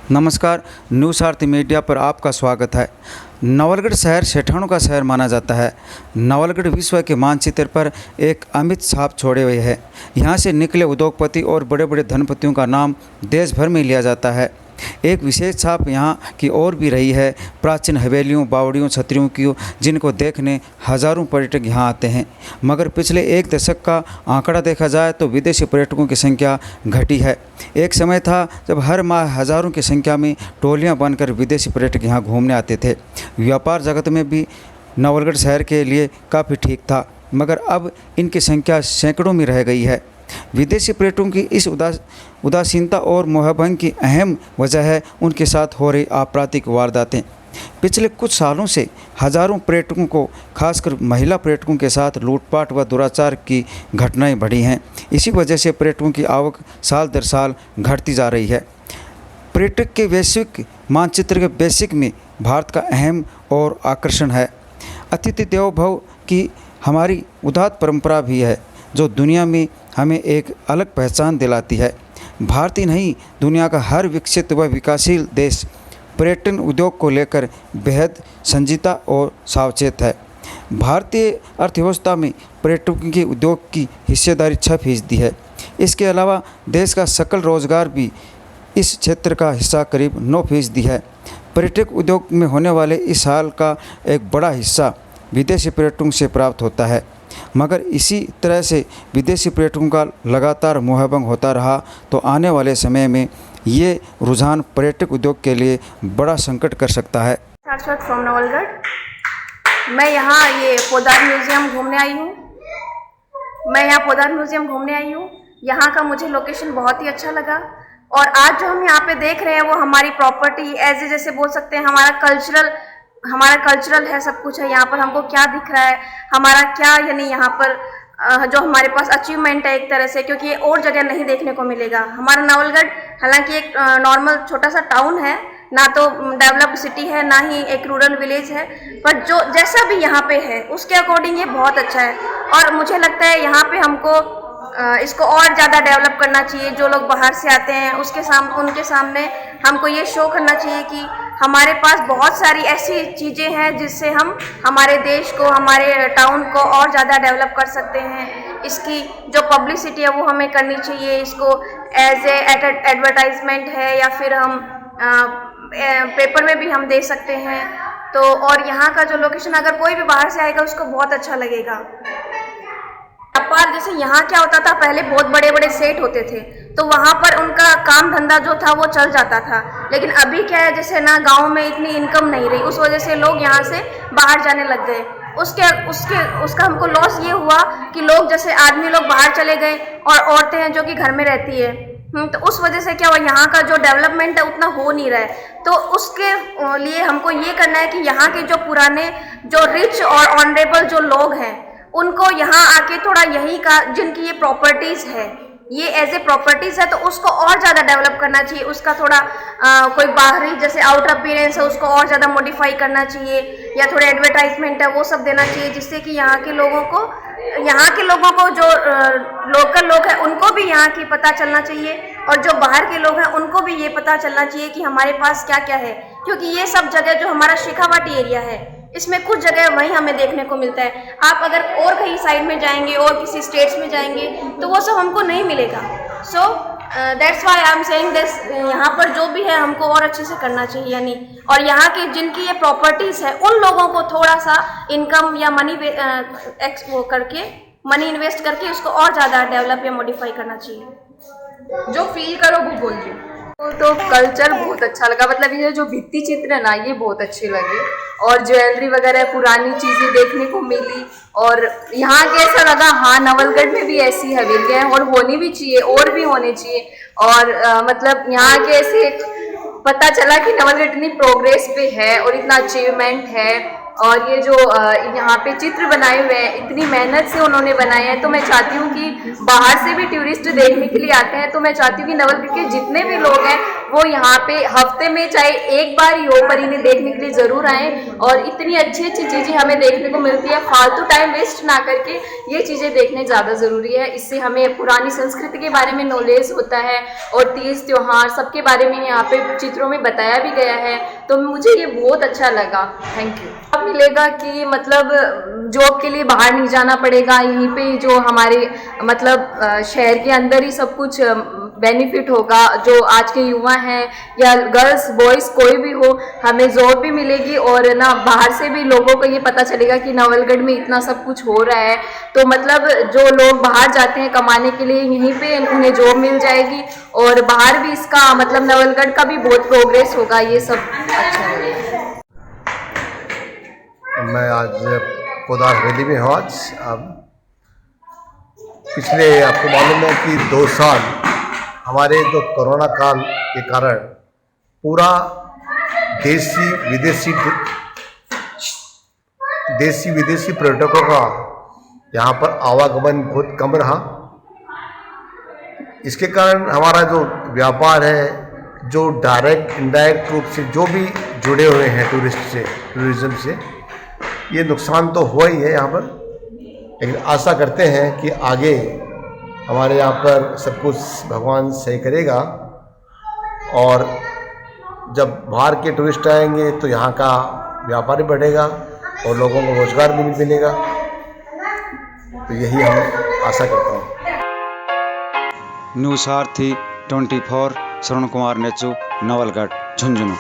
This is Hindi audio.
नमस्कार, न्यूज़ आरती मीडिया पर आपका स्वागत है। नवलगढ़ शहर सेठानों का शहर माना जाता है। नवलगढ़ विश्व के मानचित्र पर एक अमिट छाप छोड़े हुए है। यहाँ से निकले उद्योगपति और बड़े बड़े धनपतियों का नाम देश भर में लिया जाता है। एक विशेष छाप यहाँ की और भी रही है प्राचीन हवेलियों, बावड़ियों, छतरियों की, जिनको देखने हज़ारों पर्यटक यहाँ आते हैं। मगर पिछले एक दशक का आंकड़ा देखा जाए तो विदेशी पर्यटकों की संख्या घटी है। एक समय था जब हर माह हज़ारों की संख्या में टोलियाँ बनकर विदेशी पर्यटक यहाँ घूमने आते थे। व्यापार जगत में भी नवलगढ़ शहर के लिए काफ़ी ठीक था, मगर अब इनकी संख्या सैकड़ों में रह गई है। विदेशी पर्यटकों की इस उदासीनता और मोहभंग की अहम वजह है उनके साथ हो रही आपराधिक वारदातें। पिछले कुछ सालों से हज़ारों पर्यटकों को, खासकर महिला पर्यटकों के साथ लूटपाट व दुराचार की घटनाएं बढ़ी हैं। इसी वजह से पर्यटकों की आवक साल दर साल घटती जा रही है। पर्यटक के वैश्विक मानचित्र के बेसिक में भारत का अहम और आकर्षण है। अतिथि देवो भव की हमारी उदात्त परंपरा भी है, जो दुनिया में हमें एक अलग पहचान दिलाती है। भारत ही नहीं, दुनिया का हर विकसित व विकासशील देश पर्यटन उद्योग को लेकर बेहद संजीदा और सावचेत है। भारतीय अर्थव्यवस्था में पर्यटकों के उद्योग की हिस्सेदारी 6% है। इसके अलावा देश का सकल रोजगार भी इस क्षेत्र का हिस्सा करीब 9% है। पर्यटक उद्योग में होने वाले इस हाल का एक बड़ा हिस्सा विदेशी पर्यटकों से प्राप्त होता है। मगर इसी तरह से विदेशी पर्यटकों का लगातार मोहभंग होता रहा तो आने वाले समय में ये रुझान पर्यटक उद्योग के लिए बड़ा संकट कर सकता है। शाश्वत फ्रॉम नवलगढ़। मैं यहाँ पोदार म्यूज़ियम घूमने आई हूँ। यहाँ का मुझे लोकेशन बहुत ही अच्छा लगा। और आज जो हम यहाँ पे देख रहे हैं वो हमारी प्रॉपर्टी जैसे बोल सकते हैं, हमारा कल्चरल है, सब कुछ है। यहाँ पर हमको क्या दिख रहा है, हमारा क्या यानी यहाँ पर जो हमारे पास अचीवमेंट है एक तरह से, क्योंकि ये और जगह नहीं देखने को मिलेगा। हमारा नवलगढ़ हालांकि एक नॉर्मल छोटा सा टाउन है, ना तो डेवलप्ड सिटी है, ना ही एक रूरल विलेज है, पर जो जैसा भी यहाँ पे है उसके अकॉर्डिंग ये बहुत अच्छा है। और मुझे लगता है यहाँ पे हमको इसको और ज़्यादा डेवलप करना चाहिए। जो लोग बाहर से आते हैं उनके सामने हमको ये शो करना चाहिए कि हमारे पास बहुत सारी ऐसी चीज़ें हैं जिससे हम हमारे देश को, हमारे टाउन को और ज़्यादा डेवलप कर सकते हैं। इसकी जो पब्लिसिटी है वो हमें करनी चाहिए। इसको एज एडवर्टाइजमेंट है या फिर हम पेपर में भी हम दे सकते हैं। तो और यहाँ का जो लोकेशन, अगर कोई भी बाहर से आएगा उसको बहुत अच्छा लगेगा। व्यापार जैसे यहाँ क्या होता था, पहले बहुत बड़े बड़े सेट होते थे तो वहाँ पर उनका काम धंधा जो था वो चल जाता था। लेकिन अभी क्या है, जैसे ना गांव में इतनी इनकम नहीं रही, उस वजह से लोग यहाँ से बाहर जाने लग गए। उसका हमको लॉस ये हुआ कि लोग, जैसे आदमी लोग बाहर चले गए और औरतें हैं जो कि घर में रहती है, तो उस वजह से क्या हुआ, यहाँ का जो डेवलपमेंट है उतना हो नहीं रहा है। तो उसके लिए हमको ये करना है कि यहाँ के जो पुराने, जो रिच और ऑनरेबल जो लोग हैं, उनको यहाँ आके थोड़ा यही का, जिनकी ये प्रॉपर्टीज़ है, ये एज ए प्रॉपर्टीज़ है, तो उसको और ज़्यादा डेवलप करना चाहिए। उसका थोड़ा कोई बाहरी जैसे आउटर अपीयरेंस है उसको और ज़्यादा मॉडिफाई करना चाहिए, या थोड़ा एडवर्टाइजमेंट है वो सब देना चाहिए, जिससे कि यहाँ के लोगों को जो लोकल लोग हैं उनको भी यहाँ की पता चलना चाहिए, और जो बाहर के लोग हैं उनको भी ये पता चलना चाहिए कि हमारे पास क्या क्या है। क्योंकि ये सब जगह जो हमारा शेखावाटी एरिया है, इसमें कुछ जगह वहीं हमें देखने को मिलता है। आप अगर और कहीं साइड में जाएंगे और किसी स्टेट्स में जाएंगे तो वो सब हमको नहीं मिलेगा। So that's why I am saying this. यहाँ पर जो भी है हमको और अच्छे से करना चाहिए यानी, और यहाँ की जिनकी ये प्रॉपर्टीज़ है उन लोगों को थोड़ा सा इनकम या मनी इन्वेस्ट करके उसको और ज़्यादा डेवलप या मॉडिफाई करना चाहिए। जो फील करो वो बोल रही हूँ। तो कल्चर बहुत अच्छा लगा, मतलब ये जो भित्ति चित्र है ना ये बहुत अच्छे लगे, और ज्वेलरी वगैरह पुरानी चीज़ें देखने को मिली। और यहाँ के ऐसा लगा, हाँ नवलगढ़ में भी ऐसी हवेलियाँ हैं और होनी भी चाहिए, और भी होने चाहिए। और मतलब यहाँ के ऐसे पता चला कि नवलगढ़ इतनी प्रोग्रेस पे है और इतना अचीवमेंट है। और ये जो यहाँ पे चित्र बनाए हुए हैं, इतनी मेहनत से उन्होंने बनाए हैं। तो मैं चाहती हूँ कि बाहर से भी टूरिस्ट देखने के लिए आते हैं, तो मैं चाहती हूँ कि नवलगढ़ के जितने भी लोग हैं वो यहाँ पे हफ्ते में चाहे एक बार ही हो पर इन्हें देखने के लिए जरूर आए। और इतनी अच्छी अच्छी चीजें हमें देखने को मिलती है, फालतू टाइम वेस्ट ना करके ये चीजें देखने ज्यादा जरूरी है। इससे हमें पुरानी संस्कृति के बारे में नॉलेज होता है और तीज त्योहार सबके बारे में यहाँ पे चित्रों में बताया भी गया है, तो मुझे ये बहुत अच्छा लगा। Thank you. अब मिलेगा कि मतलब जॉब के लिए बाहर नहीं जाना पड़ेगा, यहीं पे जो हमारे मतलब शहर के अंदर ही सब कुछ बेनिफिट होगा। जो आज के युवा हैं या गर्ल्स बॉयज़ कोई भी हो, हमें जॉब भी मिलेगी और ना बाहर से भी लोगों को ये पता चलेगा कि नवलगढ़ में इतना सब कुछ हो रहा है। तो मतलब जो लोग बाहर जाते हैं कमाने के लिए, यहीं पे उन्हें जॉब मिल जाएगी और बाहर भी इसका मतलब नवलगढ़ का भी बहुत प्रोग्रेस होगा। ये सब अच्छा है। मैं आज पोदार हवेली में हूँ। आज अब पिछले आपको मालूम है कि 2 साल हमारे जो कोरोना काल के कारण पूरा देशी विदेशी पर्यटकों का यहाँ पर आवागमन बहुत कम रहा। इसके कारण हमारा जो व्यापार है, जो डायरेक्ट इनडायरेक्ट रूप से जो भी जुड़े हुए हैं टूरिज्म से, ये नुकसान तो हुआ ही है यहाँ पर। लेकिन आशा करते हैं कि आगे हमारे यहाँ पर सब कुछ भगवान सही करेगा और जब बाहर के टूरिस्ट आएंगे तो यहाँ का व्यापार भी बढ़ेगा और लोगों को रोजगार भी मिलेगा। तो यही हम आशा करता हूँ। न्यूज़ सारथी 24 श्रवण कुमार नेचू, नवलगढ़, झुंझुनू।